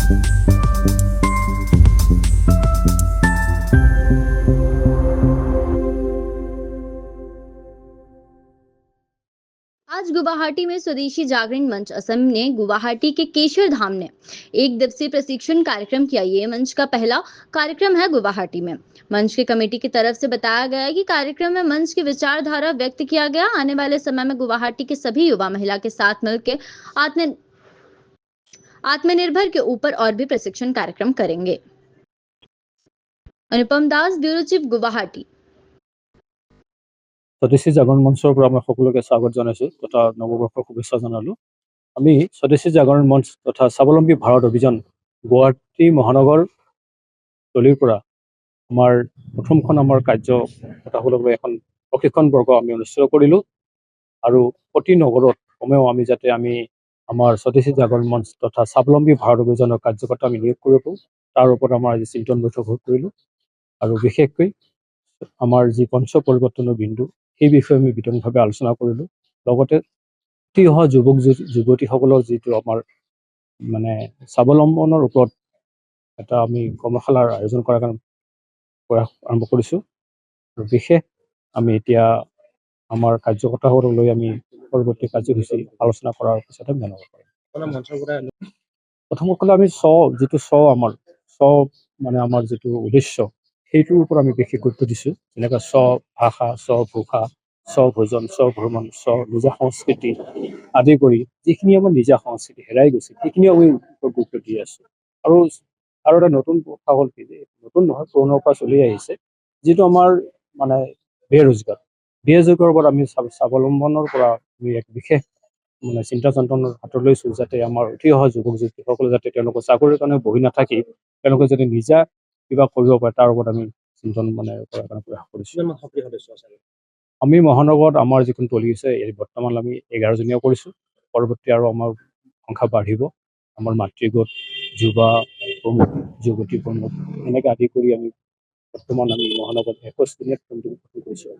आज गुवाहाटी में स्वदेशी जागरण मंच असम ने गुवाहाटी के केशर धाम ने एक दिवसीय प्रशिक्षण कार्यक्रम किया। ये मंच का पहला कार्यक्रम है गुवाहाटी में। मंच की कमेटी की तरफ से बताया गया कि कार्यक्रम में मंच की विचारधारा व्यक्त किया गया। आने वाले समय में गुवाहाटी के सभी युवा महिला के साथ मिलकर आत्म आत्मनिर्भर के ऊपर और भी प्रशिक्षण कार्यक्रम करेंगे। अनुपम दास, ब्यूरो चीफ, गुवाहाटी। স্বদেশী জাগৰণ মঞ্চৰ পৰা মই সকলোকে স্বাগত জনাইছোঁ তথা নৱবৰ্ষৰ শুভেচ্ছা জনালোঁ। আমি স্বদেশী জাগৰণ মঞ্চ তথা স্বাৱলম্বী ভাৰত অভিযান গুৱাহাটী মহানগৰ তলিৰ পৰা আমাৰ প্ৰথমখন আমাৰ কাৰ্য হ'বলৈ এখন প্ৰশিক্ষণ বৰ্গ আমি অনুষ্ঠিত কৰিলোঁ আৰু প্ৰতি নগৰত কমেও আমি যাতে আমাৰ স্বদেশী জাগৰণ মঞ্চ তথা স্বাৱলম্বী ভাৰত অভিযানৰ কাৰ্যকৰ্তা আমি নিয়োগ কৰিব পাৰোঁ তাৰ ওপৰত আমাৰ আজি চিন্তন বৈঠক কৰিলোঁ আৰু বিশেষকৈ আমাৰ যি পঞ্চ পৰিৱৰ্তনৰ বিন্দু সেই বিষয়ে আমি বিতংভাৱে আলোচনা কৰিলোঁ। লগতে উঠি অহা যুৱক যুৱতীসকলৰ যিটো আমাৰ স্বাৱলম্বনৰ ওপৰত এটা আমি কৰ্মশালাৰ আয়োজন কৰাৰ কাৰণে প্ৰয়াস আৰম্ভ কৰিছোঁ আৰু বিশেষ আমি এতিয়া আমাৰ কাৰ্যকৰ্তাসকলক লৈ আমি পৰৱৰ্তী কাৰ্যসূচী আলোচনা কৰাৰ পিছতে জনাব পাৰিম। প্ৰথমতে আমি আমাৰ যিটো উদ্দেশ্য সেইটোৰ ওপৰত আমি বিশেষ গুৰুত্ব দিছোঁ। যেনেকৈ ভাষা, ভূষা, ভোজন, ভ্ৰমণ, নিজা সংস্কৃতি আদি কৰি যিখিনি আমাৰ নিজা সংস্কৃতি হেৰাই গৈছে সেইখিনি আমি গুৰুত্ব দি আছোঁ। আৰু এটা নতুন কথা হ'ল কি যে নতুন নহয়, পুৰণাৰ পৰা চলি আহিছে যিটো আমাৰ বেৰোজগাৰৰ ওপৰত আমি স্বাৱলম্বনৰ পৰা আমি এক বিশেষ চিন্তা যন্ত্ৰণৰ হাতত লৈছোঁ, যাতে আমাৰ উঠি অহা যুৱক যুৱতীসকলে যাতে তেওঁলোকৰ চাকৰিৰ কাৰণে বহি নাথাকি তেওঁলোকে যদি নিজা কিবা কৰিব পাৰে তাৰ ওপৰত আমি চিন্তন কৰাৰ কাৰণে প্ৰয়াস কৰিছোঁ। আমি মহানগৰত আমাৰ যিখন টলি আছে বৰ্তমান আমি 11জনীয়া কৰিছোঁ। পৰৱৰ্তী আৰু আমাৰ সংখ্যা বাঢ়িব। আমাৰ মাতৃগোট, যুৱা প্ৰমুখ, যুৱতী প্ৰমুখ এনেকৈ আদি কৰি আমি বৰ্তমান আমি মহানগৰত 21জনীয়া কৰিছোঁ।